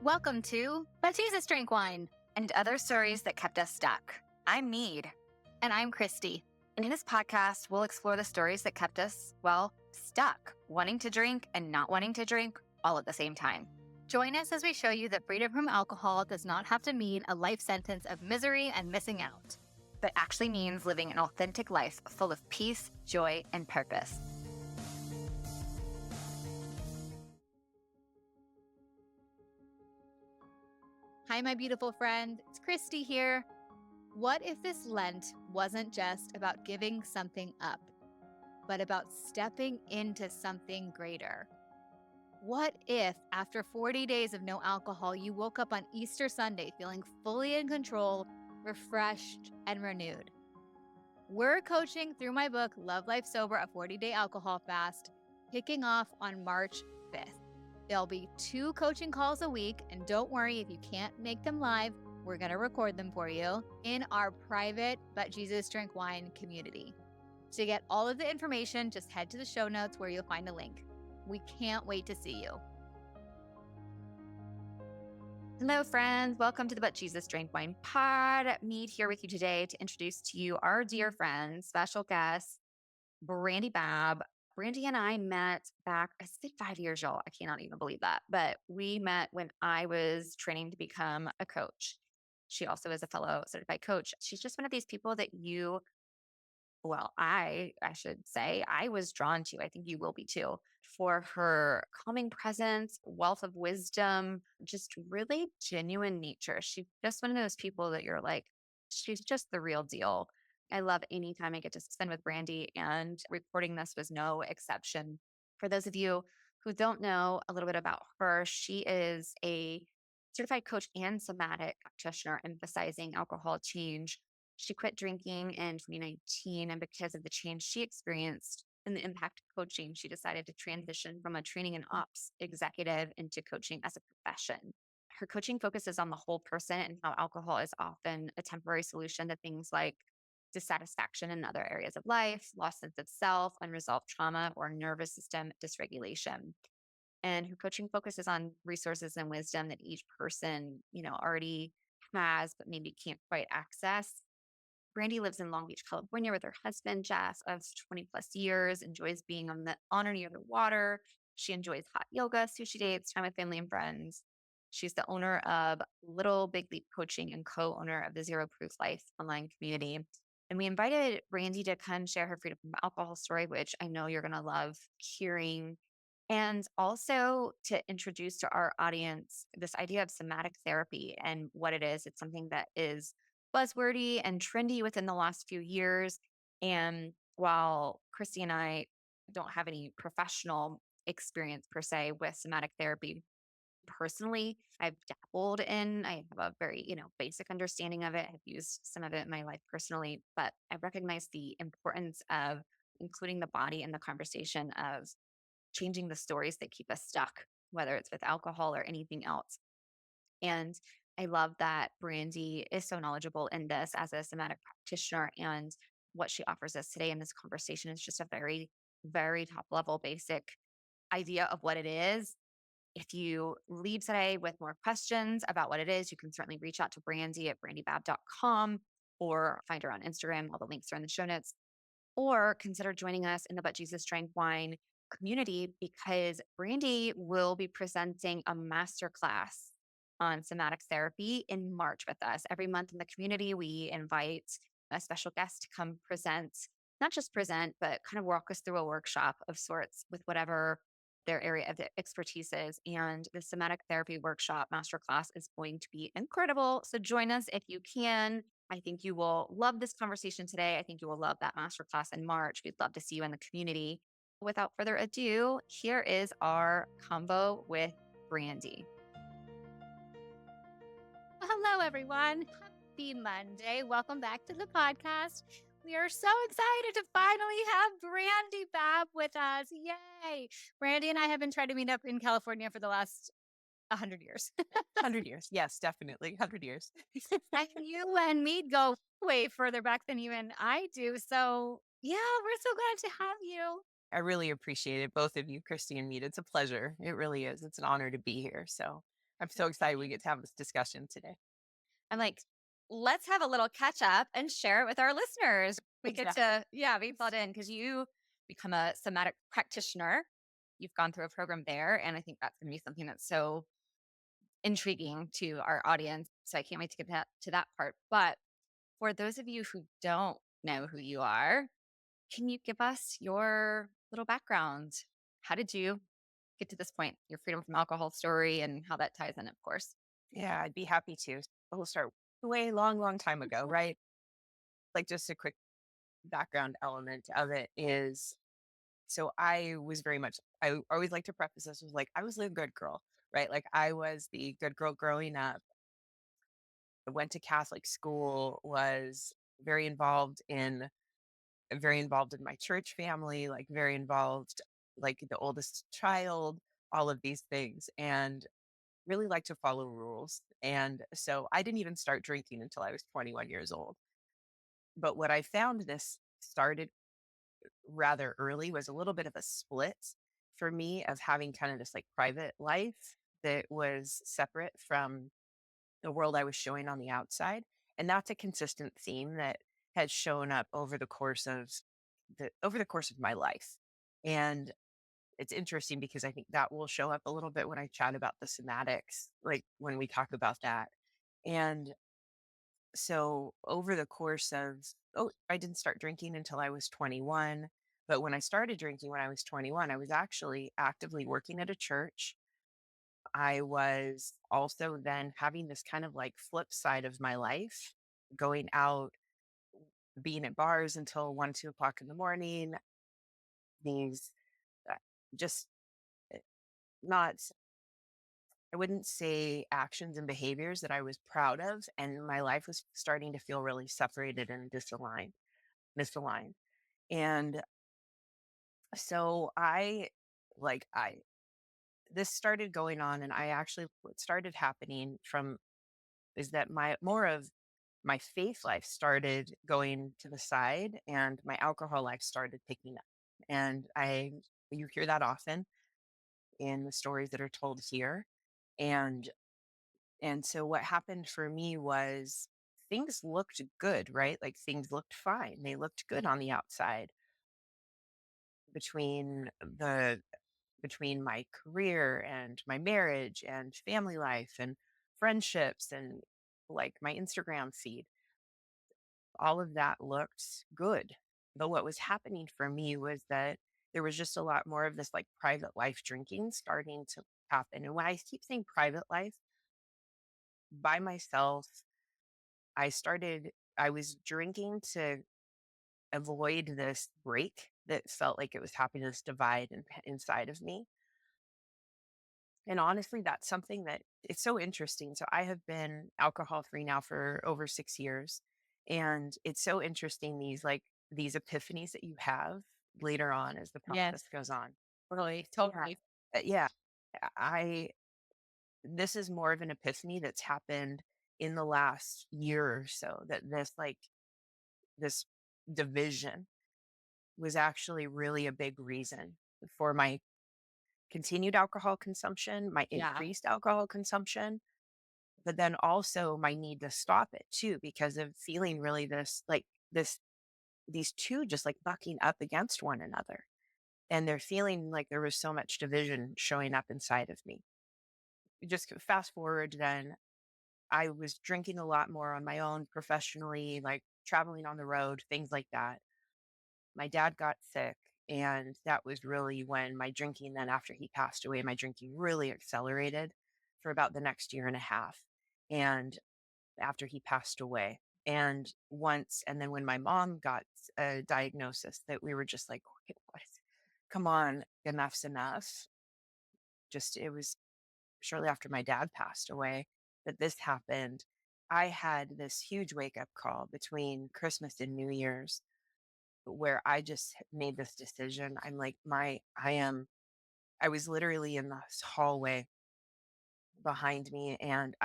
Welcome to But Jesus Drank Wine. and other stories that kept us stuck. I'm Mead, And I'm Christy. and in this podcast, we'll explore the stories that kept us, stuck, wanting to drink and not wanting to drink all at the same time. Join us as we show you that freedom from alcohol does not have to mean a life sentence of misery and missing out. But actually means living an authentic life full of peace, joy, and purpose. Hi, my beautiful friend. It's Christy here. What if this Lent wasn't just about giving something up, but about stepping into something greater? What if after 40 days of no alcohol, you woke up on Easter Sunday feeling fully in control, refreshed, and renewed? We're coaching through my book, Love Life Sober, a 40-day alcohol fast, kicking off on March 5th. There'll be 2 coaching calls a week, and don't worry if you can't make them live, we're going to record them for you in our private But Jesus Drink Wine community. To get all of the information, just head to the show notes where you'll find a link. We can't wait to see you. Hello, friends. Welcome to the But Jesus Drank Wine pod. Mead here with you today to introduce to you our dear friend, special guest, Brandi Babb. Brandi and I met back, I said 5 years old. I cannot even believe that. But we met when I was training to become a coach. She also is a fellow certified coach. She's just one of these people that I should say, I was drawn to. I think you will be too, for her calming presence, wealth of wisdom, just really genuine nature. She's just one of those people that you're like, she's just the real deal. I love any time I get to spend with Brandi, and recording this was no exception. For those of you who don't know a little bit about her, she is a certified coach and somatic practitioner emphasizing alcohol change. She quit drinking in 2019, and because of the change she experienced and the impact of coaching, she decided to transition from a training and ops executive into coaching as a profession. Her coaching focuses on the whole person and how alcohol is often a temporary solution to things like dissatisfaction in other areas of life, lost sense of self, unresolved trauma, or nervous system dysregulation. And her coaching focuses on resources and wisdom that each person, already has, but maybe can't quite access. Brandi lives in Long Beach, California with her husband, Jess, of 20 plus years, enjoys being on or near the water. She enjoys hot yoga, sushi dates, time with family and friends. She's the owner of Little Big Leap Coaching and co-owner of the Zero Proof Life online community. And we invited Brandi to come share her freedom from alcohol story, which I know you're going to love hearing. And also to introduce to our audience this idea of somatic therapy and what it is. It's something that is buzzwordy and trendy within the last few years. And while Christy and I don't have any professional experience per se with somatic therapy, personally, I've dabbled in, I have a very, basic understanding of it. I've used some of it in my life personally, but I recognize the importance of including the body in the conversation of changing the stories that keep us stuck, whether it's with alcohol or anything else. And I love that Brandi is so knowledgeable in this as a somatic practitioner, and what she offers us today in this conversation is just a very, very top level basic idea of what it is. If you leave today with more questions about what it is, you can certainly reach out to Brandi at brandibabb.com or find her on Instagram. All the links are in the show notes. Or consider joining us in the But Jesus Drank Wine community, because Brandi will be presenting a masterclass on somatic therapy in March with us. Every month in the community, we invite a special guest to come present, not just present, but kind of walk us through a workshop of sorts with whatever their area of expertise is. And the somatic therapy workshop masterclass is going to be incredible. So join us if you can. I think you will love this conversation today. I think you will love that masterclass in March. We'd love to see you in the community. Without further ado, here is our combo with Brandi. Hello, everyone. Happy Monday. Welcome back to the podcast. We are so excited to finally have Brandi Babb with us. Yay. Brandi and I have been trying to meet up in California for the last 100 years. 100 years. Yes, definitely. 100 years. And you and me go way further back than even I do. So, yeah, we're so glad to have you. I really appreciate it. Both of you, Christy and Mead. It's a pleasure. It really is. It's an honor to be here. So I'm so excited we get to have this discussion today. I'm like, let's have a little catch up and share it with our listeners. We get Exactly. to, yeah, be plugged in because you become a somatic practitioner. You've gone through a program there. And I think that's going to be something that's so intriguing to our audience. So I can't wait to get to that part. But for those of you who don't know who you are, can you give us your little background? How did you get to this point? Your freedom from alcohol story and how that ties in, of course. Yeah, I'd be happy to. We'll start way long, long time ago, right? Like just a quick background element of it is so I was very much, I always like to preface this with like, I was a good girl, right? Like I was the good girl growing up. I went to Catholic school, was very involved in my church family, like very involved, like the oldest child, all of these things, and really like to follow rules. And so I didn't even start drinking until I was 21 years old. But what I found this started rather early was a little bit of a split for me of having kind of this like private life that was separate from the world I was showing on the outside. And that's a consistent theme that has shown up over the course of my life. And it's interesting because I think that will show up a little bit when I chat about the somatics, like when we talk about that. And so over the course of, I didn't start drinking until I was 21. But when I started drinking when I was 21, I was actually actively working at a church. I was also then having this kind of like flip side of my life, going out, being at bars until 1, 2 o'clock in the morning, these uh, just uh, not, I wouldn't say actions and behaviors that I was proud of. And my life was starting to feel really separated and misaligned. And so I, this started going on, and what started happening from is that more of my faith life started going to the side and my alcohol life started picking up. And you hear that often in the stories that are told here. And so what happened for me was things looked good, right? Like things looked fine. They looked good on the outside between my career and my marriage and family life and friendships and like my Instagram feed. All of that looked good. But what was happening for me was that there was just a lot more of this like private life drinking starting to happen. And when I keep saying private life, by myself, I was drinking to avoid this break that felt like it was happening, this divide inside of me. And honestly, that's something that it's so interesting. So I have been alcohol free now for over 6 years. And it's so interesting, these epiphanies that you have later on as the Yes, process goes on. really, Yeah. totally. Yeah. I This is more of an epiphany that's happened in the last year or so, that this division was actually really a big reason for my continued alcohol consumption, my Yeah. increased alcohol consumption, but then also my need to stop it too, because of feeling really this these two just like bucking up against one another. And they're feeling like there was so much division showing up inside of me. Just fast forward then, I was drinking a lot more on my own professionally, like traveling on the road, things like that. My dad got sick, and that was really when my drinking, then after he passed away, my drinking really accelerated for about the next year and a half. And after he passed away, and then when my mom got a diagnosis, that we were just like, "What? Come on, enough's enough." Just it was shortly after my dad passed away that this happened. I had this huge wake up call between Christmas and New Year's where I just made this decision. I was literally in this hallway behind me, and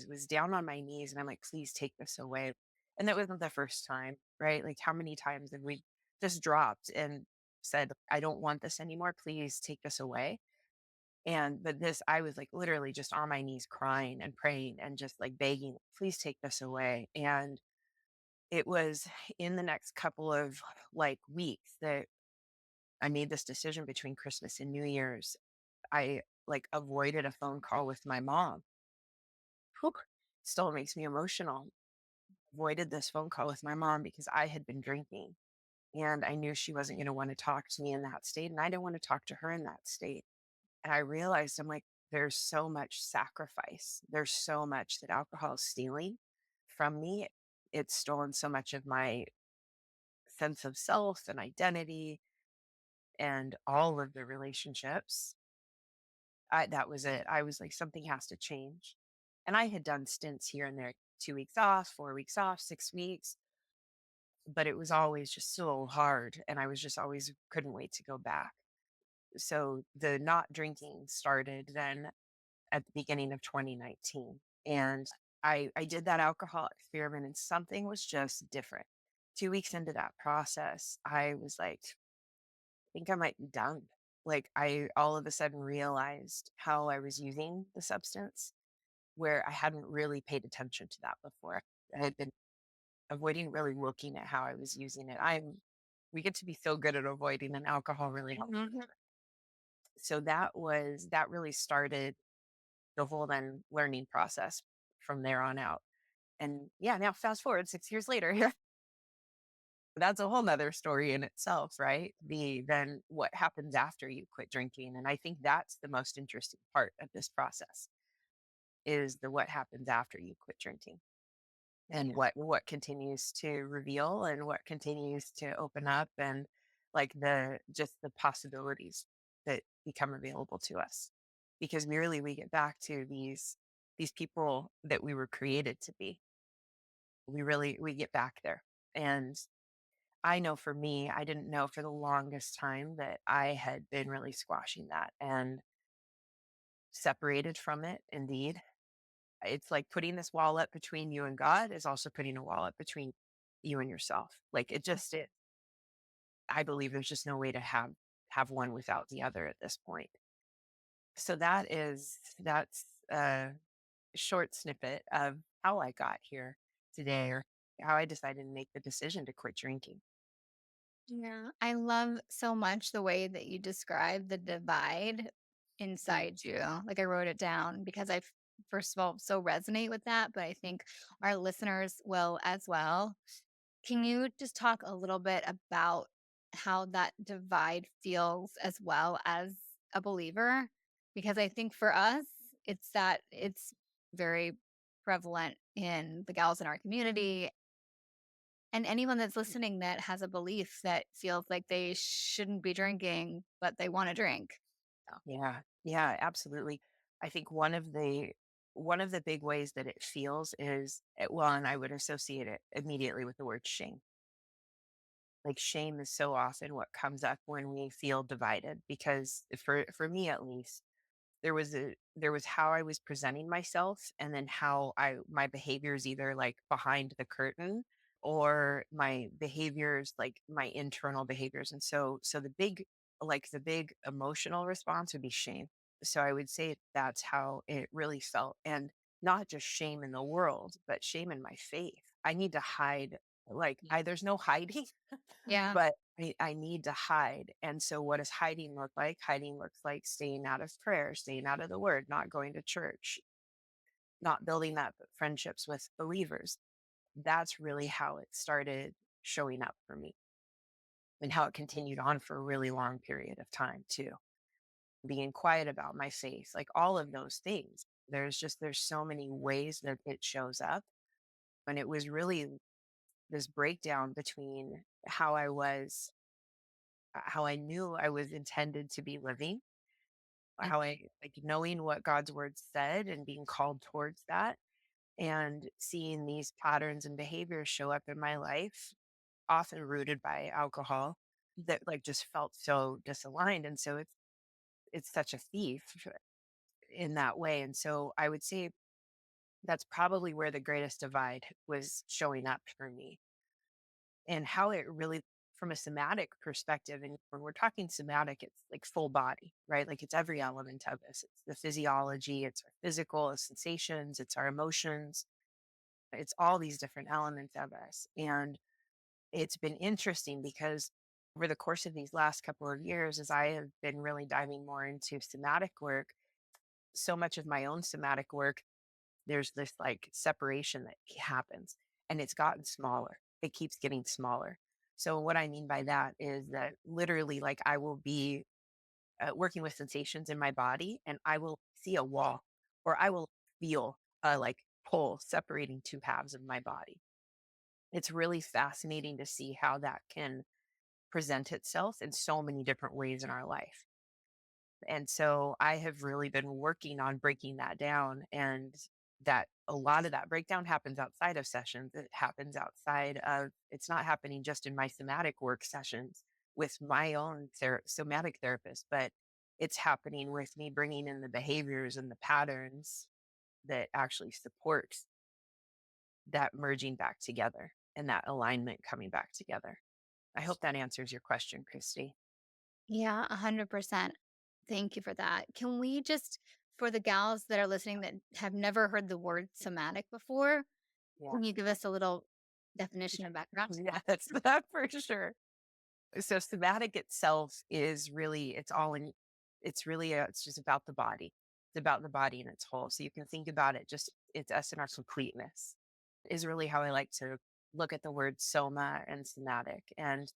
was down on my knees and I'm like, please take this away. And that wasn't the first time, right? Like how many times have we just dropped and said, I don't want this anymore. Please take this away. But this, I was like literally just on my knees crying and praying and just like begging, please take this away. And it was in the next couple of like weeks that I made this decision between Christmas and New Year's. I like avoided a phone call with my mom. Whew, still makes me emotional. Avoided this phone call with my mom because I had been drinking and I knew she wasn't going to want to talk to me in that state. And I didn't want to talk to her in that state. And I realized I'm like, there's so much sacrifice. There's so much that alcohol is stealing from me. It's stolen so much of my sense of self and identity and all of the relationships. That was it. I was like, something has to change. And I had done stints here and there, 2 weeks off, 4 weeks off, 6 weeks, but it was always just so hard. And I was just always couldn't wait to go back. So the not drinking started then at the beginning of 2019. And I did that alcohol experiment and something was just different. 2 weeks into that process, I was like, I think I might be done. Like I all of a sudden realized how I was using the substance where I hadn't really paid attention to that before. I had been avoiding really looking at how I was using it. We get to be so good at avoiding and alcohol really helps. So that really started the whole then learning process from there on out. And yeah, now fast forward 6 years later, that's a whole nother story in itself, right? Then what happens after you quit drinking. And I think that's the most interesting part of this process is the what happens after you quit drinking and what continues to reveal and what continues to open up and like the possibilities that become available to us because we get back to these people that we were created to be. We get back there. And I know for me, I didn't know for the longest time that I had been really squashing that and separated from it. Indeed, it's like putting this wall up between you and God is also putting a wall up between you and yourself. Like I believe there's just no way to have one without the other at this point. So that's a short snippet of how I got here today or how I decided to make the decision to quit drinking. Yeah, I love so much the way that you describe the divide Mm. inside you. Like I wrote it down because first of all, so resonate with that, but I think our listeners will as well. Can you just talk a little bit about how that divide feels as well as a believer? Because I think for us, it's very prevalent in the gals in our community and anyone that's listening that has a belief that feels like they shouldn't be drinking, but they want to drink. Yeah, yeah, absolutely. I think one of the big ways that it feels is well, and I would associate it immediately with the word shame. Like shame is so often what comes up when we feel divided because for me at least there was how I was presenting myself and then how my behaviors either like behind the curtain or my behaviors like my internal behaviors. And so the big emotional response would be shame. So I would say that's how it really felt. And not just shame in the world, but shame in my faith. I need to hide like I there's no hiding Yeah. but I need to hide. And so, what does hiding look like? Hiding looks like staying out of prayer, staying out of the word, not going to church, not building that friendships with believers. That's really how it started showing up for me and how it continued on for a really long period of time, too. Being quiet about my faith, like all of those things. There's so many ways that it shows up. And it was really this breakdown between how I knew I was intended to be living, Mm. how I like knowing what God's word said and being called towards that and seeing these patterns and behaviors show up in my life, often rooted by alcohol that like just felt so disaligned. And so it's such a thief in that way. And so I would say that's probably where the greatest divide was showing up for me and how it really from a somatic perspective, and when we're talking somatic, it's like full body, right? Like it's every element of this. It's the physiology, it's our physical sensations, it's our emotions, it's all these different elements of us. And it's been interesting because over the course of these last couple of years, as I have been really diving more into somatic work, so much of my own somatic work, there's this like separation that happens and it's gotten smaller. It keeps getting smaller. So, what I mean by that is that literally, like, I will be working with sensations in my body and I will see a wall or I will feel a like pull separating two halves of my body. It's really fascinating to see how that can present itself in so many different ways in our life. And so I have really been working on breaking that down, and that a lot of that breakdown happens outside of sessions. It happens outside of, it's not happening just in my somatic work sessions with my own somatic therapist, but it's happening with me bringing in the behaviors and the patterns that actually support that merging back together and that alignment coming back together. I hope that answers your question, Christy. Yeah, 100%. Thank you for that. Can we just, for the gals that are listening that have never heard the word somatic before, Yeah. can you give us a little definition and background? Yeah, that's that for sure. So somatic itself is really, it's all in, it's really, it's just about the body. It's about the body in its whole. So you can think about it just, it's us in our completeness is really how I like to look at the word soma and somatic. And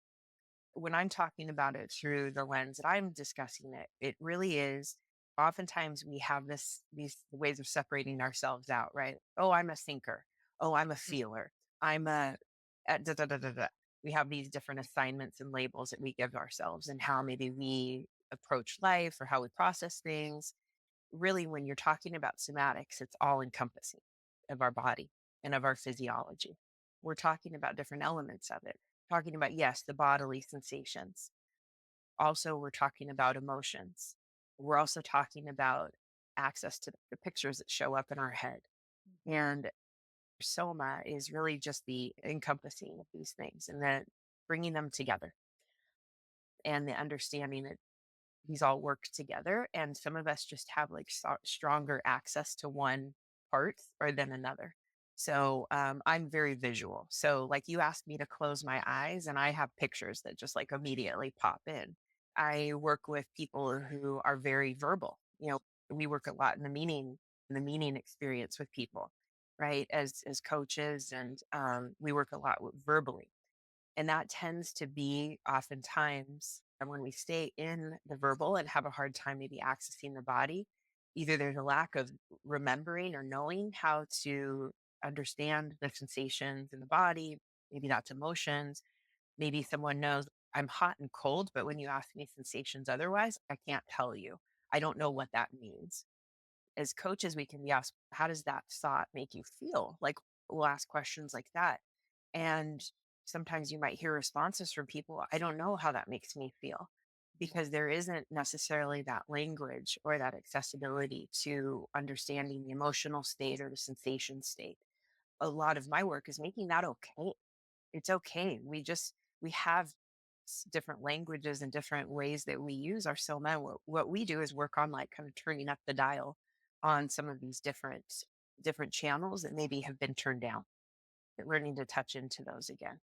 when I'm talking about it through the lens that I'm discussing it, it really is, oftentimes we have these ways of separating ourselves out, right? Oh, I'm a thinker. Oh, I'm a feeler. I'm da, da, da, da, da. We have these different assignments and labels that we give ourselves and how maybe we approach life or how we process things. Really, when you're talking about somatics, it's all encompassing of our body and of our physiology. We're talking about different elements of it, talking about, yes, the bodily sensations. Also, we're talking about emotions. We're also talking about access to the pictures that show up in our head. And soma is really just the encompassing of these things and then bringing them together and the understanding that these all work together. And some of us just have like stronger access to one part or than another. So I'm very visual. So like you asked me to close my eyes and I have pictures that just like immediately pop in. I work with people who are very verbal. We work a lot in the meaning experience with people, right? As coaches, and we work a lot with verbally, and that tends to be oftentimes, and when we stay in the verbal and have a hard time maybe accessing the body, either there's a lack of remembering or knowing how to understand the sensations in the body, maybe that's emotions. Maybe someone knows I'm hot and cold, but when you ask me sensations otherwise, I can't tell you. I don't know what that means. As coaches, we can be asked, how does that thought make you feel? Like we'll ask questions like that. And sometimes you might hear responses from people, I don't know how that makes me feel because there isn't necessarily that language or that accessibility to understanding the emotional state or the sensation state. A lot of my work is making that okay. It's okay. We have different languages and different ways that we use our soma. What we do is work on like kind of turning up the dial on some of these different channels that maybe have been turned down, learning to touch into those again.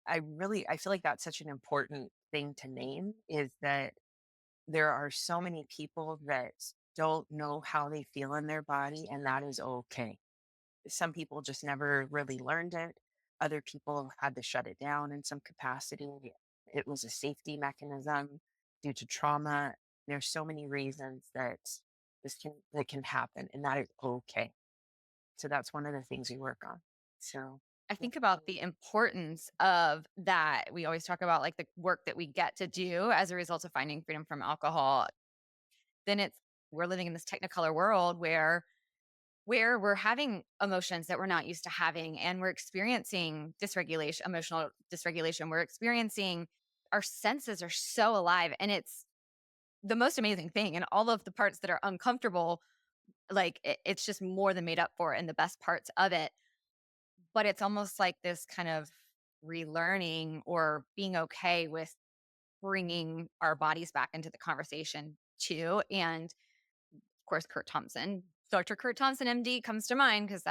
I feel like that's such an important thing to name, is that there are so many people that don't know how they feel in their body, and that is okay. Some people just never really learned it. Other people had to shut it down in some capacity. It was a safety mechanism due to trauma. There's so many reasons that that can happen, and that is okay. So that's one of the things we work on. So I think about the importance of that. We always talk about like the work that we get to do as a result of finding freedom from alcohol. Then we're living in this technicolor world where we're having emotions that we're not used to having, and we're experiencing dysregulation, emotional dysregulation. We're experiencing, our senses are so alive, and it's the most amazing thing. And all of the parts that are uncomfortable, like it's just more than made up for in the best parts of it. But it's almost like this kind of relearning or being okay with bringing our bodies back into the conversation too. And of course, Kurt Thompson, Dr. Kurt Thompson, MD, comes to mind because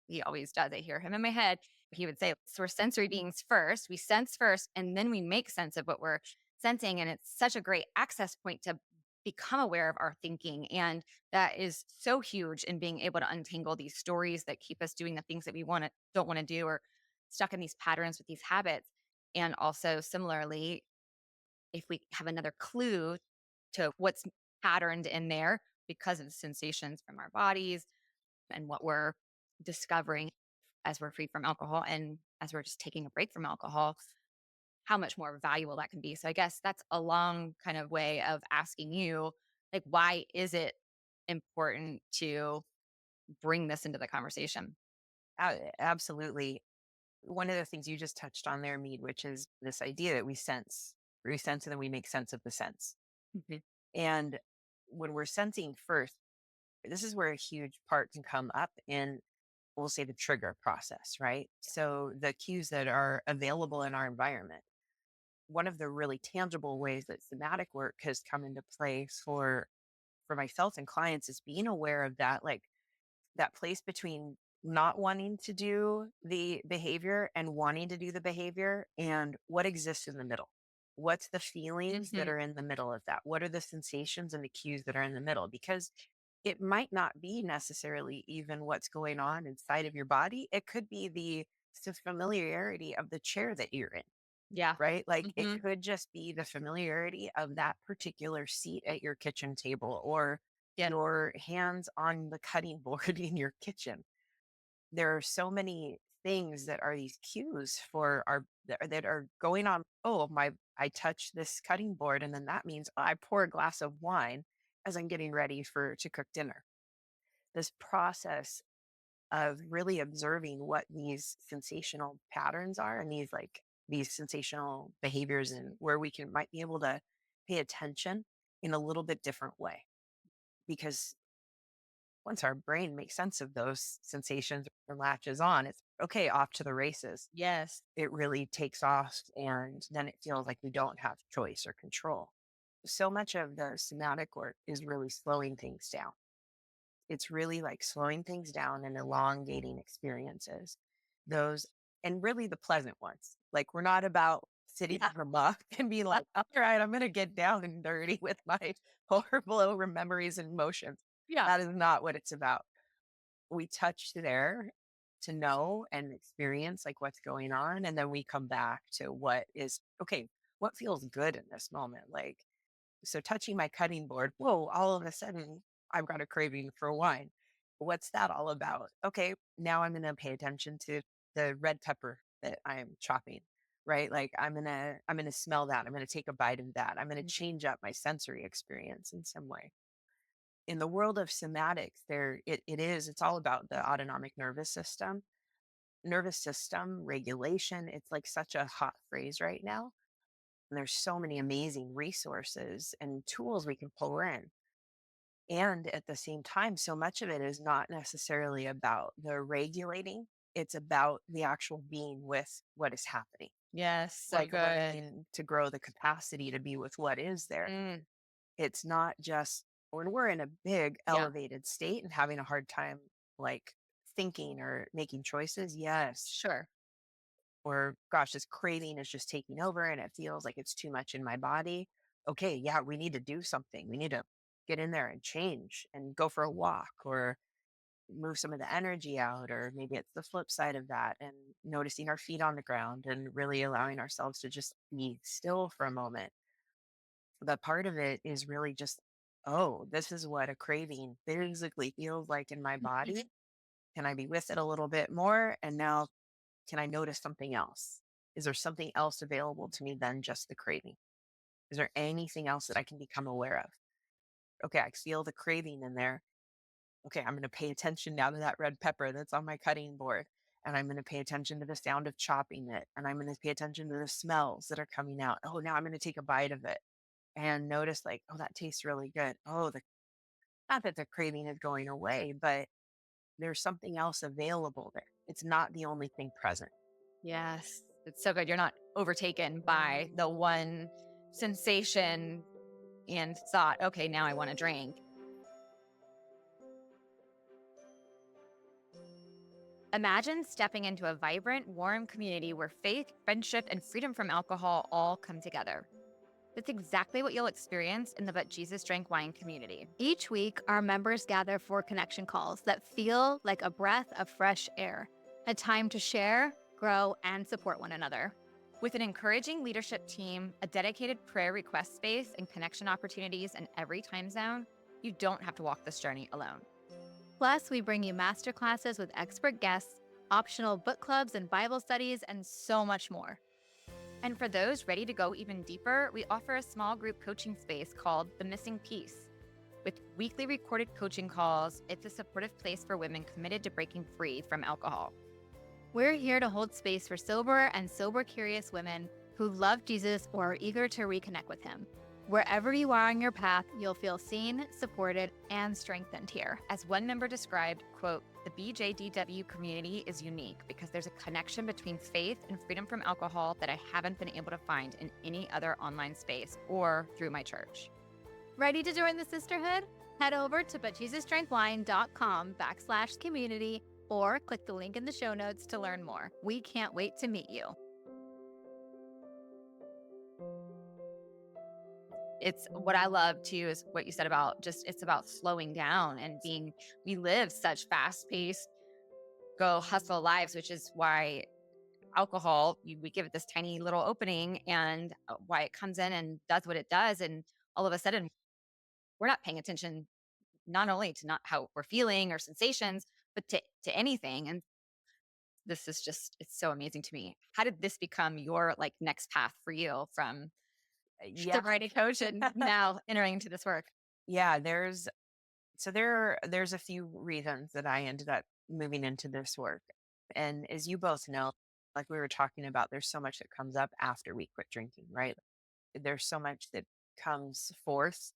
he always does. I hear him in my head. He would say, so we're sensory beings first. We sense first, and then we make sense of what we're sensing. And it's such a great access point to become aware of our thinking. And that is so huge in being able to untangle these stories that keep us doing the things that we don't want to do, or stuck in these patterns with these habits. And also, similarly, if we have another clue to what's patterned in there because of the sensations from our bodies and what we're discovering as we're free from alcohol and as we're just taking a break from alcohol, how much more valuable that can be. So I guess that's a long kind of way of asking you, like, why is it important to bring this into the conversation? Absolutely. One of the things you just touched on there, Mead, which is this idea that we sense and then we make sense of the sense. Mhm. And when we're sensing first, this is where a huge part can come up in, we'll say, the trigger process, right? So the cues that are available in our environment. One of the really tangible ways that somatic work has come into play for myself and clients is being aware of that, like that place between not wanting to do the behavior and wanting to do the behavior, and what exists in the middle. What's the feelings that Mhm. are in the middle of that? What are the sensations and the cues that are in the middle? Because it might not be necessarily even what's going on inside of your body. It could be the familiarity of the chair that you're in, Yeah. right? Like it Hmm. could just be the familiarity of that particular seat at your kitchen table, or Yeah. your hands on the cutting board in your kitchen. There are so many things that are these cues for our that are going on. Oh, my, I touch this cutting board, and then that means, oh, I pour a glass of wine as I'm getting ready for to cook dinner. This process of really observing what these sensational patterns are, and these sensational behaviors, and where we can might be able to pay attention in a little bit different way. Because once our brain makes sense of those sensations or latches on, it's okay, off to the races. Yes. It really takes off, and then it feels like we don't have choice or control. So much of the somatic work is really slowing things down. It's really like slowing things down and elongating experiences. Those, and really the pleasant ones. Like, we're not about sitting Yeah. in a muck and being like, all right, I'm going to get down and dirty with my horrible over memories and emotions. Yeah. That is not what it's about. We touch there to know and experience like what's going on. And then we come back to what is okay, what feels good in this moment. Like, so touching my cutting board, whoa, all of a sudden I've got a craving for wine. What's that all about? Okay, now I'm going to pay attention to the red pepper that I'm chopping, right? Like, I'm going to smell that. I'm going to take a bite of that. I'm going to Mhm. change up my sensory experience in some way. In the world of somatics, it's all about the autonomic nervous system regulation. It's like such a hot phrase right now. And there's so many amazing resources and tools we can pull in. And at the same time, so much of it is not necessarily about the regulating, it's about the actual being with what is happening. Yes. So Like good. learning to grow the capacity to be with what is there. Mm. It's not just when we're in a big Yeah. elevated state and having a hard time, like, thinking or making choices. Yes. Sure. Or gosh, this craving is just taking over and it feels like it's too much in my body. Okay, yeah, we need to do something. We need to get in there and change and go for a walk, or move some of the energy out. Or maybe it's the flip side of that, and noticing our feet on the ground and really allowing ourselves to just be still for a moment. The part of it is really just, oh, this is what a craving physically feels like in my Mhm. body. Can I be with it a little bit more? And now, can I notice something else? Is there something else available to me than just the craving? Is there anything else that I can become aware of? Okay, I feel the craving in there. Okay, I'm going to pay attention now to that red pepper that's on my cutting board. And I'm going to pay attention to the sound of chopping it. And I'm going to pay attention to the smells that are coming out. Oh, now I'm going to take a bite of it and notice, like, oh, that tastes really good. Oh, not that the craving is going away, but there's something else available there. It's not the only thing present. Yes. It's so good. You're not overtaken by the one sensation and thought, okay, now I want to drink. Imagine stepping into a vibrant, warm community where faith, friendship, and freedom from alcohol all come together. That's exactly what you'll experience in the But Jesus Drank Wine community. Each week, our members gather for connection calls that feel like a breath of fresh air, a time to share, grow, and support one another. With an encouraging leadership team, a dedicated prayer request space, and connection opportunities in every time zone, you don't have to walk this journey alone. Plus, we bring you masterclasses with expert guests, optional book clubs and Bible studies, and so much more. And for those ready to go even deeper, we offer a small group coaching space called The Missing Piece. With weekly recorded coaching calls, it's a supportive place for women committed to breaking free from alcohol. We're here to hold space for sober and sober-curious women who love Jesus or are eager to reconnect with him. Wherever you are on your path, you'll feel seen, supported, and strengthened here. As one member described, quote, the BJDW community is unique because there's a connection between faith and freedom from alcohol that I haven't been able to find in any other online space or through my church. Ready to join the sisterhood? Head over to butjesusdrankwine.com/community or click the link in the show notes to learn more. We can't wait to meet you. It's what I love too is what you said about just it's about slowing down and we live such fast paced, go hustle lives, which is why alcohol, we give it this tiny little opening and why it comes in and does what it does. And all of a sudden, we're not paying attention not only to not how we're feeling or sensations, but to anything. And this is just, it's so amazing to me. How did this become your like next path for you from Yeah. sobriety coach and now entering into this work? Yeah, there's a few reasons that I ended up moving into this work. And as you both know, like we were talking about, there's so much that comes up after we quit drinking, right? There's so much that comes forth.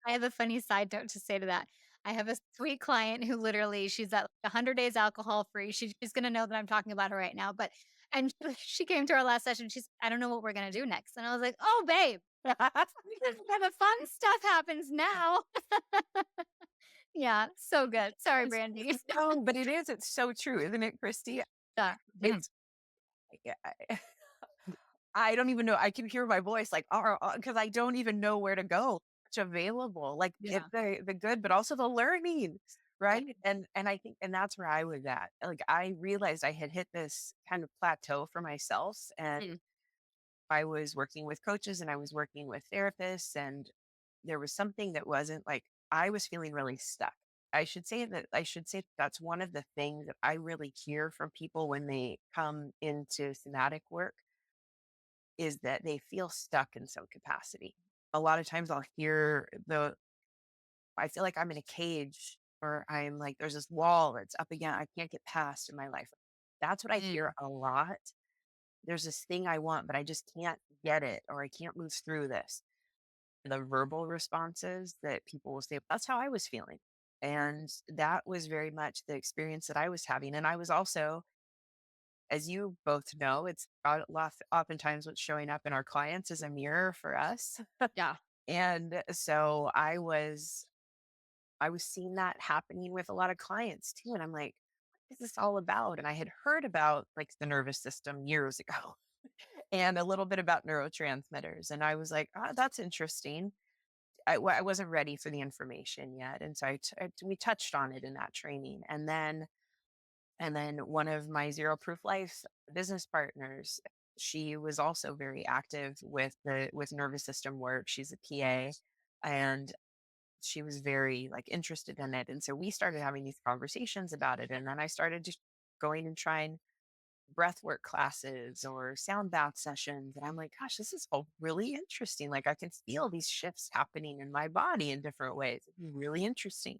I have a funny side note to say to that. I have a sweet client who literally she's at 100 days alcohol free. She's going to know that I'm talking about her right now, but and she came to our last session. She's I don't know what we're going to do next. And I was like, "Oh, babe, the fun stuff happens now." Yeah, so good. Sorry, Brandy. No, but it is. It's so true, isn't it, Christy? Yeah. It's yeah, I don't even know. I can hear my voice like, because I don't even know where to go. It's available, like Yeah. the good, but also the learning, right? And I think, and that's where I was at. Like I realized I had hit this kind of plateau for myself, and Mm. I was working with coaches and I was working with therapists, and there was something that wasn't like I was feeling really stuck. I should say that's one of the things that I really hear from people when they come into somatic work is that they feel stuck in some capacity. A lot of times I'll hear I feel like I'm in a cage or I'm like there's this wall that's up again I can't get past in my life. That's what I hear Mm. a lot. There's this thing I want, but I just can't get it or I can't move through this. The verbal responses that people will say, that's how I was feeling. And that was very much the experience that I was having. And I was also, as you both know, oftentimes what's showing up in our clients is a mirror for us. Yeah. And so I was seeing that happening with a lot of clients too. And I'm like, what is this all about? And I had heard about like the nervous system years ago and a little bit about neurotransmitters. And I was like, oh, that's interesting. I wasn't ready for the information yet. And so we touched on it in that training. And then one of my zero proof life business partners, she was also very active with nervous system work. She's a PA and she was very like interested in it. And so we started having these conversations about it. And then I started just going and trying breath work classes or sound bath sessions. And I'm like, gosh, this is all really interesting. Like I can feel these shifts happening in my body in different ways. It's really interesting.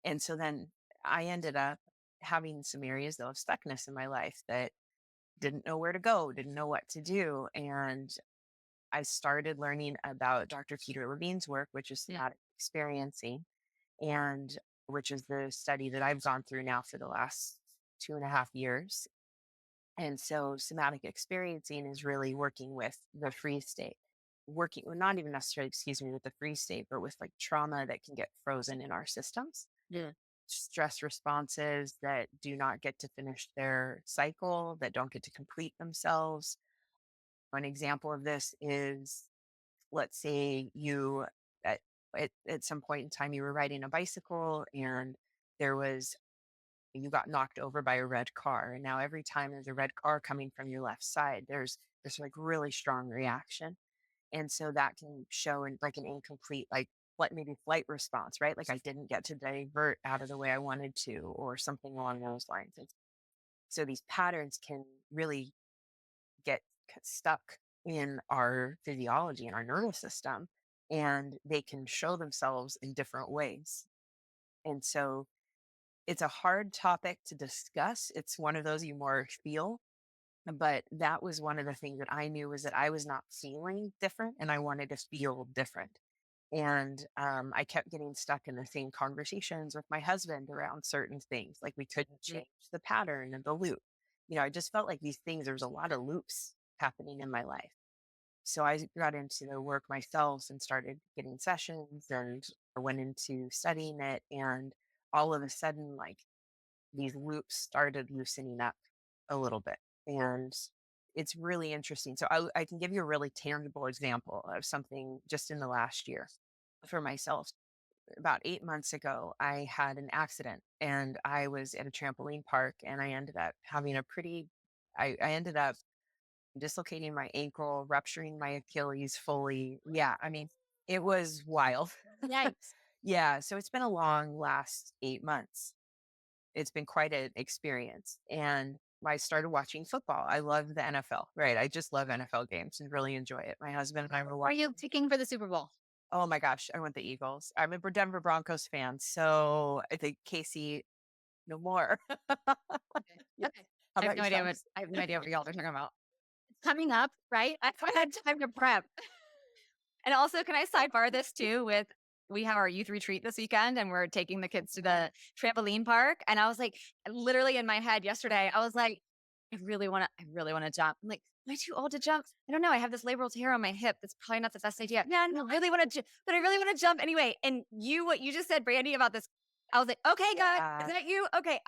And so then I ended up having some areas though of stuckness in my life that didn't know where to go, didn't know what to do. And I started learning about Dr. Peter Levine's work, which is Mm. somatic experiencing, and which is the study that I've gone through now for the last 2.5 years. And so somatic experiencing is really working with the free state, working, well, not even necessarily, excuse me, with the free state, but with like trauma that can get frozen in our systems, Yeah. stress responses that do not get to finish their cycle, that don't get to complete themselves. An example of this is, let's say you, at, at some point in time, you were riding a bicycle and there was, you got knocked over by a red car. And now every time there's a red car coming from your left side, there's like really strong reaction. And so that can show in like an incomplete, like what maybe flight response, right? Like I didn't get to divert out of the way I wanted to, or something along those lines. And so these patterns can really get stuck in our physiology and our nervous system, and they can show themselves in different ways. And so it's a hard topic to discuss. It's one of those you more feel. But that was one of the things that I knew, was that I was not feeling different and I wanted to feel different. And I kept getting stuck in the same conversations with my husband around certain things. Like we couldn't change the pattern and the loop. I just felt like these things, there was a lot of loops happening in my life. So I got into the work myself and started getting sessions, and I went into studying it. And all of a sudden, like these loops started loosening up a little bit. And it's really interesting. So I can give you a really tangible example of something just in the last year for myself. About 8 months ago, I had an accident and I was at a trampoline park, and I ended up having a pretty, I ended up dislocating my ankle, rupturing my Achilles fully. Yeah, I mean, it was wild. Yikes. Yeah, so it's been a long last 8 months. It's been quite an experience. And I started watching football. I love the NFL, right? I just love NFL games and really enjoy it. My husband and I were Are watching. you picking for the Super Bowl? Oh my gosh, I want the Eagles. I'm a Denver Broncos fan. So I think Casey, no more. Okay. Yeah. Okay. How I have about no idea yourself? what I have no idea what y'all are talking about. It's coming up, right? I haven't had time to prep. And also, can I sidebar this too with, we have our youth retreat this weekend and we're taking the kids to the trampoline park. And I was like, literally in my head yesterday, I was like, I really want to jump. I'm like, am I too old to jump? I don't know. I have this labral tear on my hip. That's probably not the best idea. Yeah, no, I really want to, but I really want to jump anyway. And what you just said, Brandy, about this, I was like, okay, God, is that you? Okay,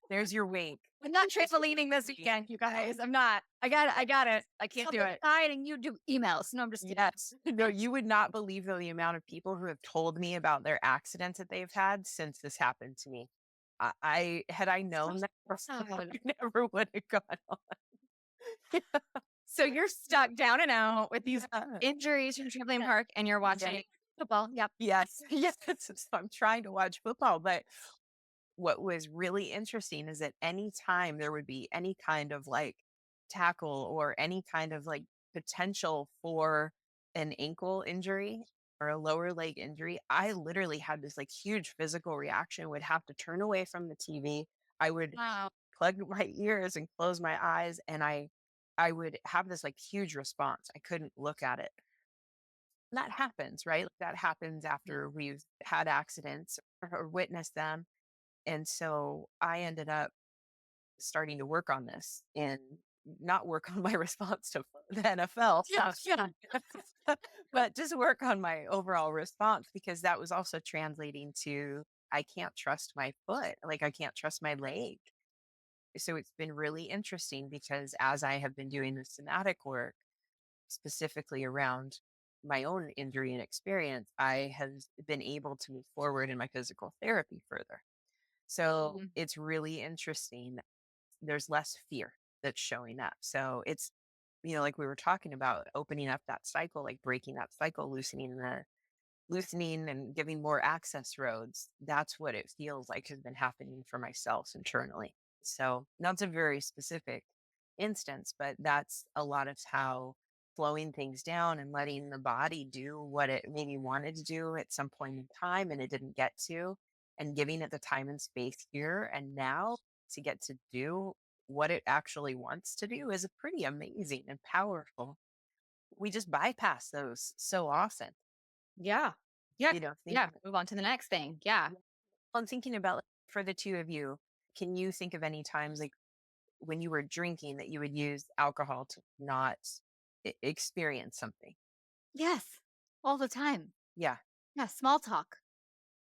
There's your wink. I'm not trampolining this weekend, you guys. I'm not. I got it. I can't do it. And you do emails. No, I'm just kidding. Yes. No, you would not believe though the amount of people who have told me about their accidents that they've had since this happened to me. I had I known that, I never would have gone on. So you're stuck down and out with these Yeah. injuries from trampoline park and you're watching football. Yep. Yes, yes. So I'm trying to watch football, but what was really interesting is that anytime there would be any kind of like tackle or any kind of like potential for an ankle injury or a lower leg injury, I literally had this like huge physical reaction, would have to turn away from the TV. I would Wow. plug my ears and close my eyes, and I would have this like huge response. I couldn't look at it. That happens, right? Like, that happens after we've had accidents or witnessed them. And so I ended up starting to work on this and not work on my response to the NFL, Yeah. Yeah. but just work on my overall response, because that was also translating to, I can't trust my foot. Like I can't trust my leg. So it's been really interesting, because as I have been doing the somatic work, specifically around my own injury and experience, I have been able to move forward in my physical therapy further. So Mhm. it's really interesting. There's less fear that's showing up. So it's, like we were talking about, opening up that cycle, like breaking that cycle, loosening and giving more access roads. That's what it feels like has been happening for myself internally. So that's a very specific instance, but that's a lot of how slowing things down and letting the body do what it maybe wanted to do at some point in time and it didn't get to, and giving it the time and space here and now to get to do what it actually wants to do is pretty amazing and powerful. We just bypass those so often. Yeah. Yeah. Yeah. Thinking, Move on to the next thing. Yeah. well, I'm thinking about, like, for the two of you, can you think of any times like when you were drinking that you would use alcohol to not experience something. Yes, all the time. Yeah. Yeah, small talk.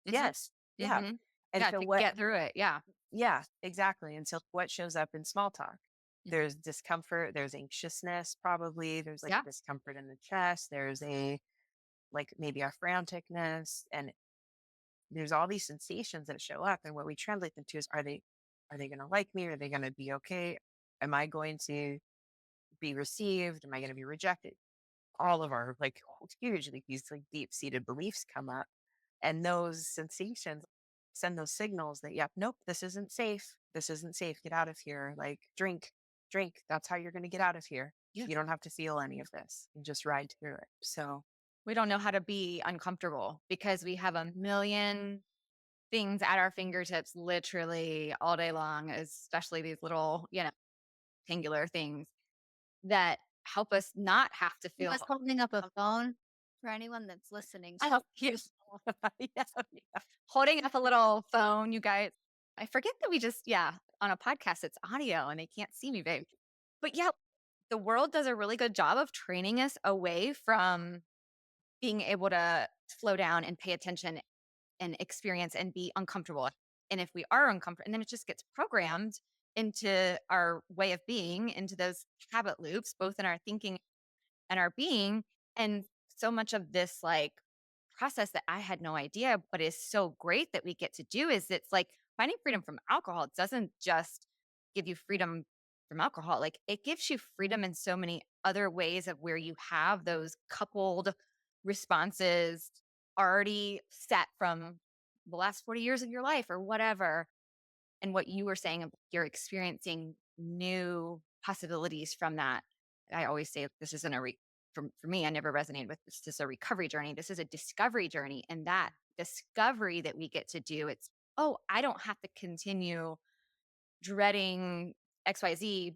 Mhm. Yes. Yeah. Mhm. And Yeah, so to what get through it. Yeah. Yeah, exactly. And so what shows up in small talk? Mm. There's discomfort, there's anxiousness, probably. There's like Yeah. discomfort in the chest. There's a like maybe a franticness, and there's all these sensations that show up. And what we translate them to is, are they gonna like me? Are they gonna be okay? Am I going to be received? Am I gonna be rejected? All of our like hugely these like deep seated beliefs come up, and those sensations send those signals that, yep, nope, this isn't safe. This isn't safe. Get out of here. Like drink. That's how you're going to get out of here. Yeah. You don't have to feel any of this. You just ride through it. So, We don't know how to be uncomfortable because we have a million things at our fingertips literally all day long, especially these little, singular things that help us not have to I feel was holding up a phone for anyone that's listening. I hope yes. yeah. Holding up a little phone, you guys. I forget that we just, on a podcast, it's audio and they can't see me, babe. But yeah, the world does a really good job of training us away from being able to slow down and pay attention and experience and be uncomfortable. And if we are uncomfortable, and then it just gets programmed into our way of being, into those habit loops, both in our thinking and our being. And so much of this like process that I had no idea, but is so great that we get to do is it's like finding freedom from alcohol doesn't just give you freedom from alcohol. Like it gives you freedom in so many other ways of where you have those coupled responses already set from the last 40 years of your life or whatever. And what you were saying, you're experiencing new possibilities from that. I always say this isn't for me, I never resonated with this. This is a recovery journey. This is a discovery journey. And that discovery that we get to do, it's, oh, I don't have to continue dreading XYZ.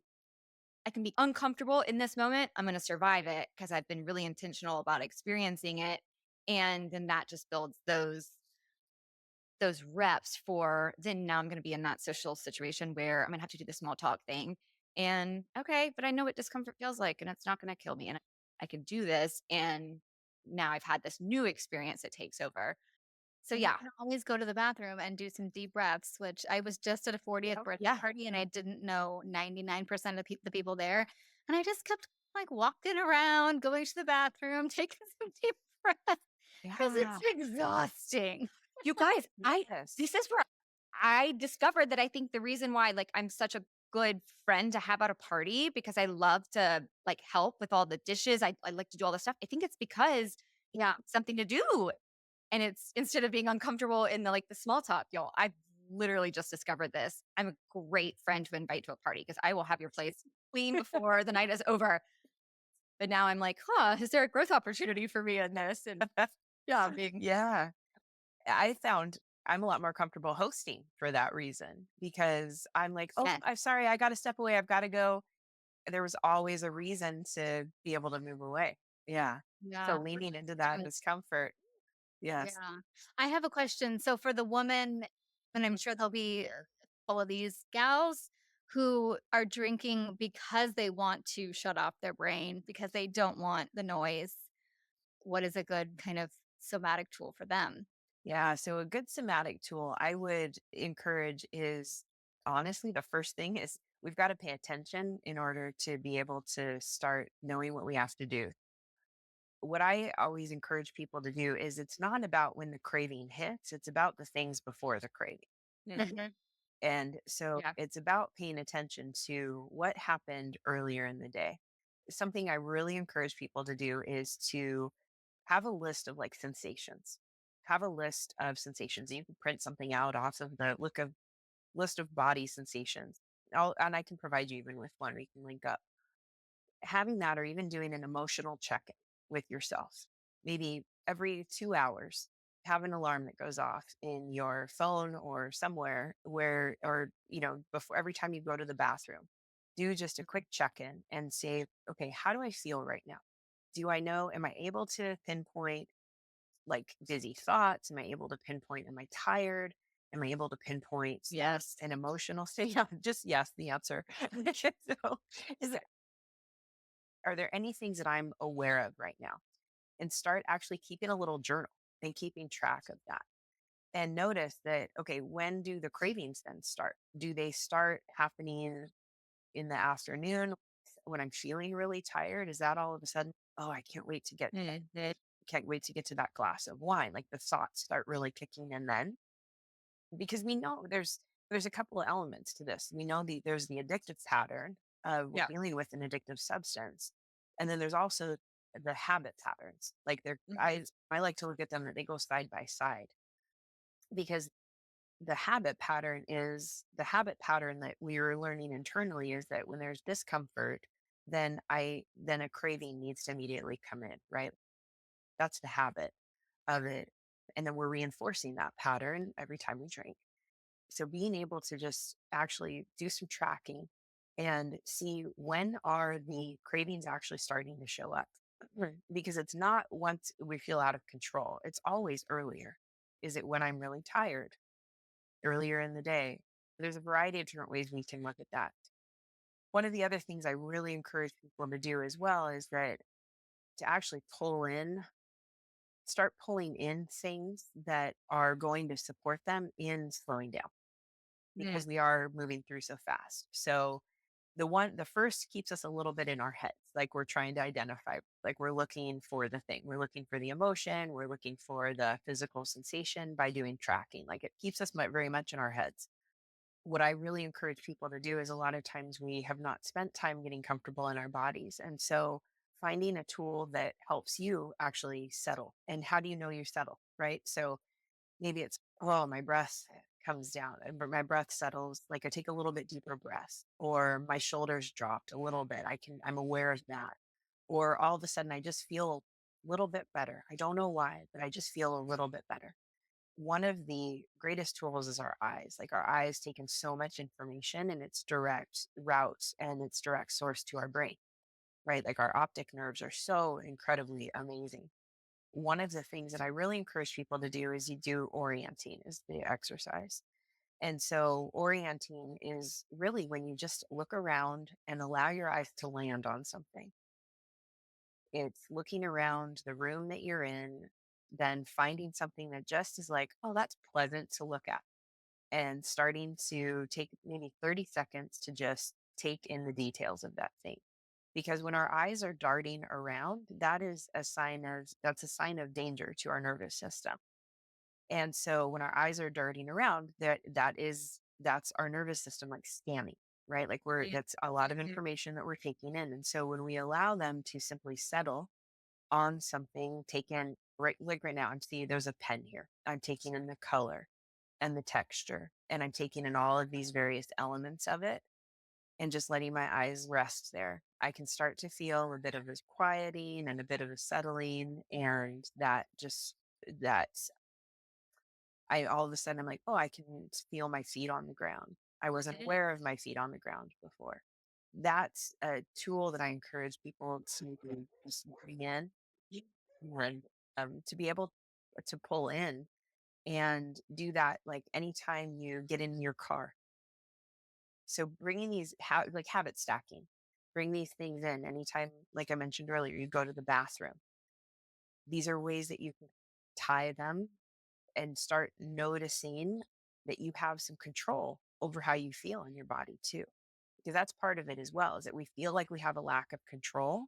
I can be uncomfortable in this moment. I'm going to survive it because I've been really intentional about experiencing it. And then that just builds those reps for then now I'm going to be in that social situation where I'm going to have to do the small talk thing. And okay, but I know what discomfort feels like and it's not going to kill me. And I can do this. And now I've had this new experience that takes over. So And you yeah. can always go to the bathroom and do some deep breaths, which I was just at a 40th Oh, birthday yeah. party and I didn't know 99% of the people there. And I just kept like walking around, going to the bathroom, taking some deep breaths because it's Yeah. exhausting. You guys, Yes. this is where I discovered that I think the reason why like I'm such a good friend to have at a party because I love to like help with all the dishes. I like to do all this stuff. I think it's because it's something to do. And it's instead of being uncomfortable in the like the small talk, y'all. I've literally just discovered this. I'm a great friend to invite to a party because I will have your place clean before the night is over. But now I'm like, is there a growth opportunity for me in this? And being Yeah. I found I'm a lot more comfortable hosting for that reason, because I'm like, oh, yes. I'm sorry, I got to step away. I've got to go. There was always a reason to be able to move away. Yeah. So Yeah. leaning into that discomfort. Yes. Yeah. I have a question. So for the woman, and I'm sure there'll be all of these gals who are drinking because they want to shut off their brain, because they don't want the noise. What is a good kind of somatic tool for them? Yeah. So a good somatic tool I would encourage is, honestly, the first thing is we've got to pay attention in order to be able to start knowing what we have to do. What I always encourage people to do is, it's not about when the craving hits, it's about the things before the craving. Mhm. And so Yeah. it's about paying attention to what happened earlier in the day. Something I really encourage people to do is to have a list of like sensations. Have a list of sensations. You can print something out off of the look of list of body sensations. And I can provide you even with one we can link up. Having that, or even doing an emotional check-in with yourself. Maybe every 2 hours, have an alarm that goes off in your phone or somewhere where, or, before every time you go to the bathroom, do just a quick check-in and say, okay, how do I feel right now? Do I know, am I able to pinpoint like dizzy thoughts? Am I able to pinpoint, am I tired? Am I able to pinpoint Yes. an emotional state? Yeah, just yes, the answer. So, is there, are there any things that I'm aware of right now? And start actually keeping a little journal and keeping track of that. And notice that, okay, when do the cravings then start? Do they start happening in the afternoon when I'm feeling really tired? Is that all of a sudden, oh, I can't wait to get can't wait to get to that glass of wine? Like the thoughts start really kicking in then, because we know there's a couple of elements to this. We know there's the addictive pattern of Yeah. dealing with an addictive substance, and then there's also the habit patterns. Like they're Mhm. I like to look at them that they go side by side, because the habit pattern that we are learning internally is that when there's discomfort, then a craving needs to immediately come in, right? That's the habit of it. And then we're reinforcing that pattern every time we drink. So being able to just actually do some tracking and see when are the cravings actually starting to show up. Because it's not once we feel out of control, it's always earlier. Is it when I'm really tired, earlier in the day? There's a variety of different ways we can look at that. One of the other things I really encourage people to do as well is that to actually start pulling in things that are going to support them in slowing down, Mm. because we are moving through so fast. So the first keeps us a little bit in our heads, like we're trying to identify, like we're looking for the thing, we're looking for the emotion, we're looking for the physical sensation by doing tracking. Like it keeps us very much in our heads. What I really encourage people to do is, a lot of times we have not spent time getting comfortable in our bodies. And so finding a tool that helps you actually settle. And how do you know you settle? Right. So maybe it's, oh, my breath comes down and my breath settles. Like I take a little bit deeper breath, or my shoulders dropped a little bit. I'm aware of that. Or all of a sudden I just feel a little bit better. I don't know why, but I just feel a little bit better. One of the greatest tools is our eyes. Like our eyes take in so much information, and its direct routes and its direct source to our brain, right? Like our optic nerves are so incredibly amazing. One of the things that I really encourage people to do is you do orienting, is the exercise. And so orienting is really when you just look around and allow your eyes to land on something. It's looking around the room that you're in, then finding something that just is like, oh, that's pleasant to look at, and starting to take maybe 30 seconds to just take in the details of that thing. Because when our eyes are darting around, that's a sign of danger to our nervous system. And so when our eyes are darting around, that's our nervous system like scanning, right? Like that's a lot of Mhm. information that we're taking in. And so when we allow them to simply settle on something, take in, right, like right now, I'm seeing there's a pen here. I'm taking in the color and the texture, and I'm taking in all of these various elements of it, and just letting my eyes rest there. I can start to feel a bit of this quieting and a bit of a settling, and that I all of a sudden I'm like, oh, I can feel my feet on the ground. I wasn't Mhm. aware of my feet on the ground before. That's a tool that I encourage people to just bring in, and to be able to pull in and do that like anytime you get in your car. So bringing like habit stacking, bring these things in anytime, like I mentioned earlier, you go to the bathroom. These are ways that you can tie them and start noticing that you have some control over how you feel in your body too. Because that's part of it as well, is that we feel like we have a lack of control.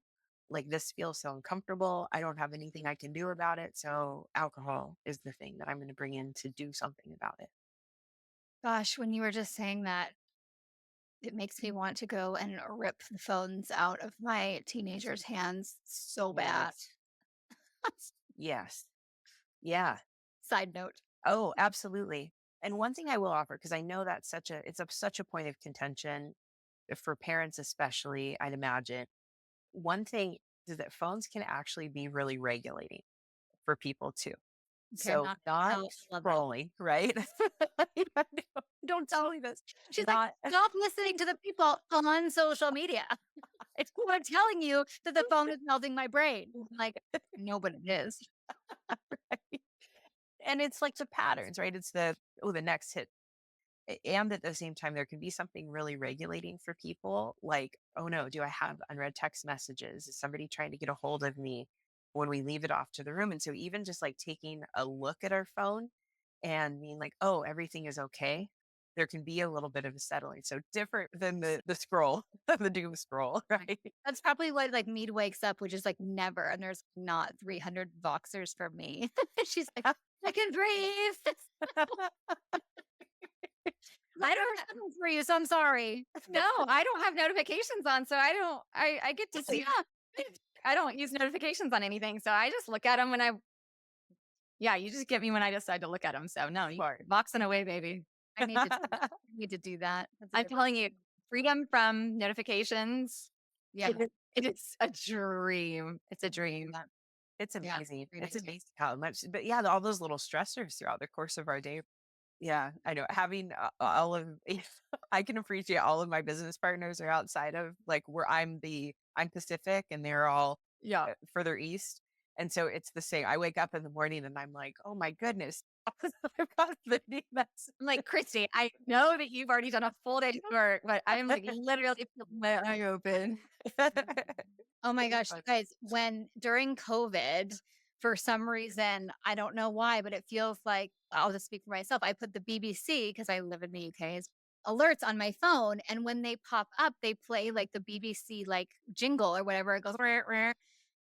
Like this feels so uncomfortable. I don't have anything I can do about it. So alcohol is the thing that I'm going to bring in to do something about it. Gosh, when you were just saying that, it makes me want to go and rip the phones out of my teenagers' hands so bad. Yes. Yes. Yeah. Side note. Oh, absolutely. And one thing I will offer, because I know that's such a point of contention for parents, especially, I'd imagine. One thing is that phones can actually be really regulating for people too. Okay, I'm So not not gonna love that. scrolling, right? Don't tell me this. She's like, Not "Stop listening to the people on social media. It's who I'm telling you that the phone is melting my brain." I'm like, "No, but it is." and it's like the patterns, right? It's oh, the next hit. And at the same time, there can be something really regulating for people like, oh no, do I have unread text messages? Is somebody trying to get a hold of me when we leave it off to the room? And so, even just like taking a look at our phone and being like, oh, everything is okay, there can be a little bit of a settling. So, different than the scroll, the doom scroll, right? That's probably why like Mead wakes up, which is like never, and there's not 300 Voxers for me. She's like, I can breathe. I don't have them for you, so I'm sorry. No, I don't have notifications on, so I get to see. I don't use notifications on anything, so I just look at them when yeah, you just get me when I decide to look at them. So no, you Smart. boxing away, baby. I need to, I need to do that. That's a I'm good telling you, freedom from notifications. Yeah, It is a dream. It's a dream. It's yeah. amazing. Great It's idea. amazing how much, but yeah, all those little stressors throughout the course of our day. Yeah, I know. Having all of, I can appreciate all of my business partners are outside of like where I'm Pacific and they're all Yeah. further east. And so it's the same. I wake up in the morning and I'm like, oh my goodness, I've got the mess. I'm like, Christy, I know that you've already done a full day's work, but I'm like literally with my eye open. Oh my gosh, you guys, when during COVID, for some reason, I don't know why, but it feels like I'll just speak for myself. I put the BBC because I live in the UK's alerts on my phone. And when they pop up, they play like the BBC like jingle or whatever. It goes rah, rah.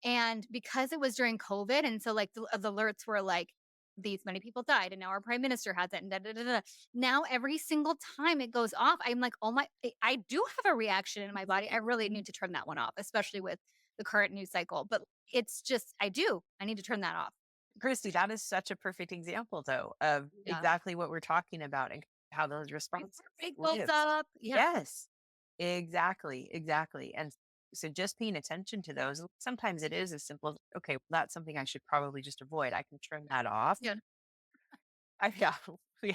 And because it was during COVID, and so like the alerts were like, these many people died, and now our prime minister has it. And da, da, da, da. Now every single time it goes off, I'm like, oh my, I do have a reaction in my body. I really need to turn that one off, especially with the current news cycle. But it's just, I need to turn that off. Christy, that is such a perfect example though of Yeah. exactly what we're talking about and how those responses It goes live. up. Yeah. Yes, exactly, exactly. And so just paying attention to those, sometimes it is as simple as, okay, that's something I should probably just avoid. I can turn that off. Yeah. Yeah, yeah.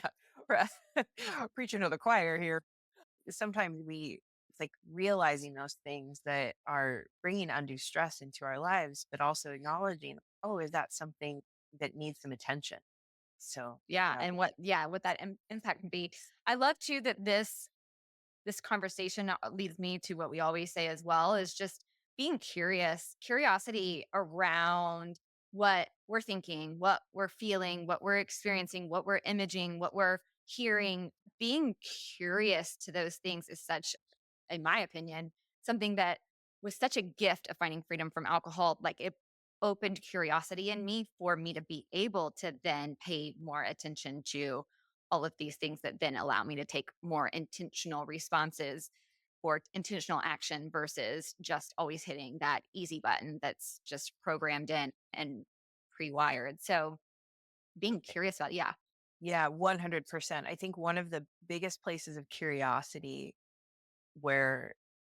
We're preaching to the choir here. Sometimes it's like realizing those things that are bringing undue stress into our lives, but also acknowledging, oh, is that something that needs some attention? So, Yeah. yeah, And what that impact can be. I love too that this conversation leads me to what we always say as well is just being curiosity around what we're thinking, what we're feeling, what we're experiencing, what we're imaging, what we're hearing. Being curious to those things is such, in my opinion, something that was such a gift of finding freedom from alcohol. Like it opened curiosity in me for me to be able to then pay more attention to all of these things that then allow me to take more intentional responses or intentional action versus just always hitting that easy button that's just programmed in and pre-wired. So being curious about, yeah, yeah, 100%. I think one of the biggest places of curiosity where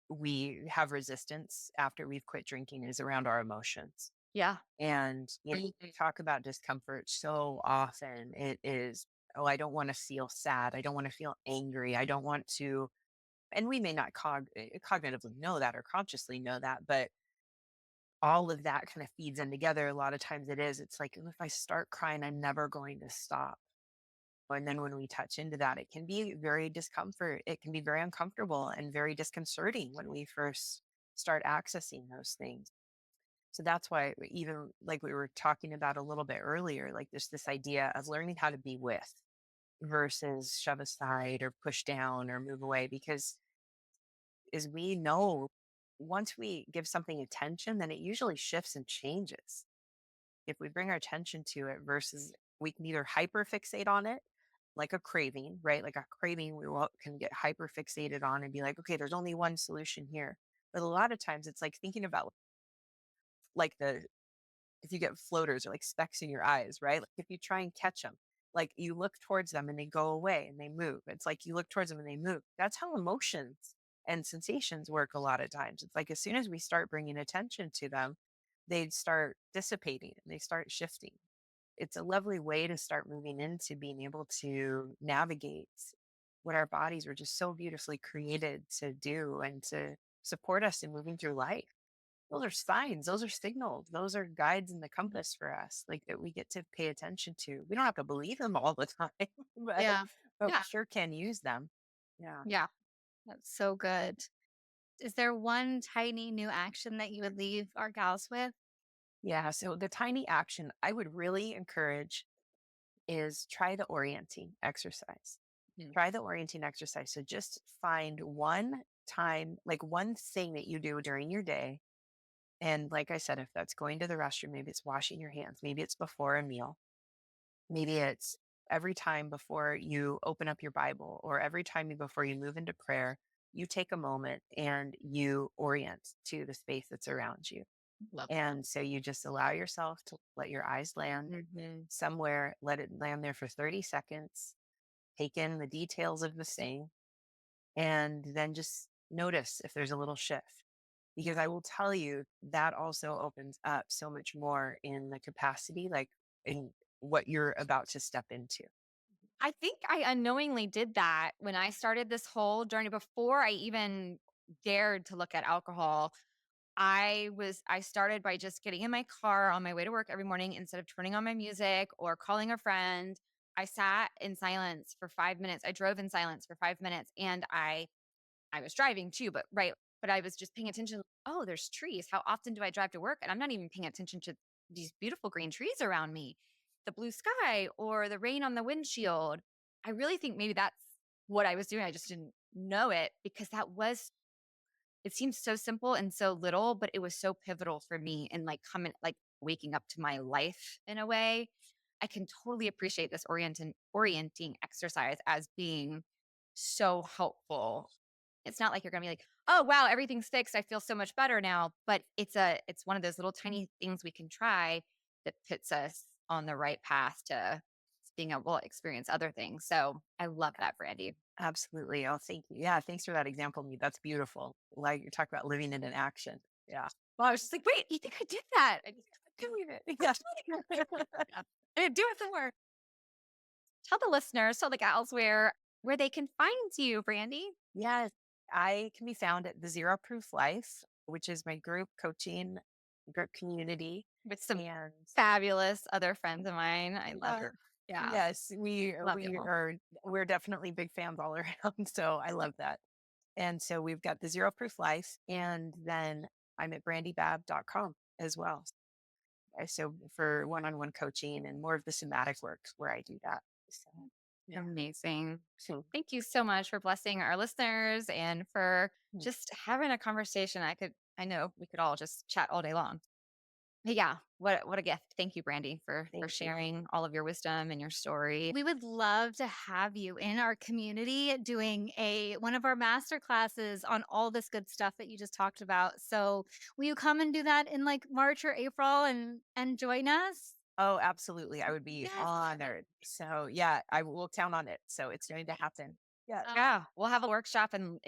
we have resistance after we've quit drinking is around our emotions. yeah, And we talk about discomfort so often. It is, oh, I don't want to feel sad. I don't want to feel angry. I don't want to, and we may not cognitively know that or consciously know that, but all of that kind of feeds in together. A lot of times it is, it's like, "Oh, if I start crying, I'm never going to stop." And then when we touch into that, it can be very discomfort. It can be very uncomfortable and very disconcerting when we first start accessing those things. So that's why even like we were talking about a little bit earlier, like there's this idea of learning how to be with versus shove aside or push down or move away. Because as we know, once we give something attention, then it usually shifts and changes. If we bring our attention to it versus we can either hyper fixate on it, like a craving, right? Like a craving, can get hyper fixated on and be like, okay, there's only one solution here. But a lot of times it's like thinking about like if you get floaters or like specks in your eyes, right? Like if you try and catch them, like you look towards them and they go away and they move. It's like you look towards them and they move. That's how emotions and sensations work a lot of times. It's like as soon as we start bringing attention to them, they start dissipating and they start shifting. It's a lovely way to start moving into being able to navigate what our bodies were just so beautifully created to do and to support us in moving through life. those are signs, those are signals, those are guides in the compass for us, like that we get to pay attention to. We don't have to believe them all the time, Yeah. but we Yeah. sure can use them. Yeah. Yeah. That's so good. Is there one tiny new action that you would leave our gals with? Yeah. So the tiny action I would really encourage is try the orienting exercise. Mm. Try the orienting exercise. So just find one time, like one thing that you do during your day. And like I said, if that's going to the restroom, maybe it's washing your hands, maybe it's before a meal, maybe it's every time before you open up your Bible or every time before you move into prayer, you take a moment and you orient to the space that's around you. Love that. And so you just allow yourself to let your eyes land somewhere, let it land there for 30 seconds, take in the details of the scene, and then just notice if there's a little shift. Because I will tell you that also opens up so much more in the capacity, like in what you're about to step into. I think I unknowingly did that when I started this whole journey before I even dared to look at alcohol. I started by just getting in my car on my way to work every morning instead of turning on my music or calling a friend. I sat in silence for 5 minutes. I drove in silence for 5 minutes and I was driving too, but right, but I was just paying attention. Oh, there's trees. How often do I drive to work? And I'm not even paying attention to these beautiful green trees around me, the blue sky or the rain on the windshield. I really think maybe that's what I was doing. I just didn't know it because it seems so simple and so little, but it was so pivotal for me in like coming, like waking up to my life in a way. I can totally appreciate this orienting exercise as being so helpful. It's not like you're going to be like, "Oh, wow, everything's fixed. I feel so much better now." But it's one of those little tiny things we can try that puts us on the right path to being able to experience other things. So I love that, Brandy. Absolutely. Oh, thank you. Yeah. Thanks for that example. Me. That's beautiful. Like you're talking about living it in action. Yeah. Well, I was just like, wait, you think I did that? I just Doing it. Yeah. I didn't do it somewhere. Tell the listeners, tell the gals where they can find you, Brandy, Yes. I can be found at the Zero Proof Life, which is my group coaching group community. with some And fabulous other friends of mine. I love uh, your yeah, yes, we love you we all. are we're definitely big fans all around. So I love that. And so we've got the Zero Proof Life, and then I'm at brandybabb.com as well. So for one-on-one coaching and more of the somatic work where I do that. So yeah. Amazing. So Thank you so much for blessing our listeners and for just having a conversation. I know we could all just chat all day long. But yeah, what a gift. Thank you, Brandy, for thank you. sharing all of your wisdom and your story. We would love to have you in our community doing one of our master classes on all this good stuff that you just talked about. So will you come and do that in like March or April and join us? Oh, absolutely. I would be Yes. honored. So yeah, I will count on it. So it's going to happen. Yeah. Yeah, we'll have a workshop and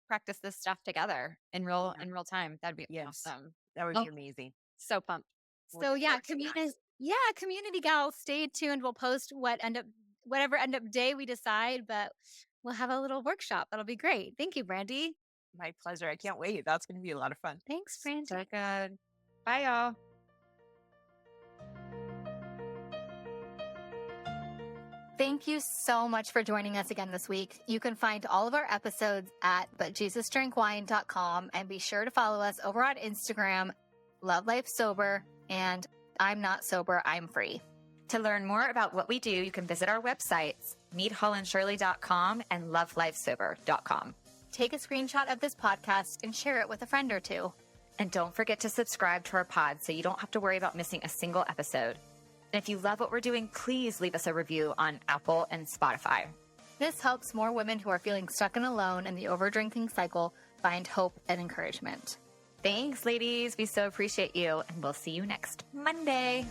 practice this stuff together Yeah. in real time. That'd be Yes. awesome. That would Oh, be amazing. so pumped. So Looking yeah, forward to that. community gals, stay tuned. We'll post whatever end up day we decide, but we'll have a little workshop. That'll be great. Thank you, Brandy. My pleasure. I can't wait. That's going to be a lot of fun. Thanks, Brandy. So good. Bye, y'all. Thank you so much for joining us again this week. You can find all of our episodes at butjesusdrinkwine.com and be sure to follow us over on Instagram, Love Life Sober, and I'm Not Sober, I'm Free. To learn more about what we do, you can visit our websites, meethollandshirley.com and lovelifesober.com. Take a screenshot of this podcast and share it with a friend or two. And don't forget to subscribe to our pod so you don't have to worry about missing a single episode. And if you love what we're doing, please leave us a review on Apple and Spotify. This helps more women who are feeling stuck and alone in the overdrinking cycle find hope and encouragement. Thanks, ladies. We so appreciate you, and we'll see you next Monday.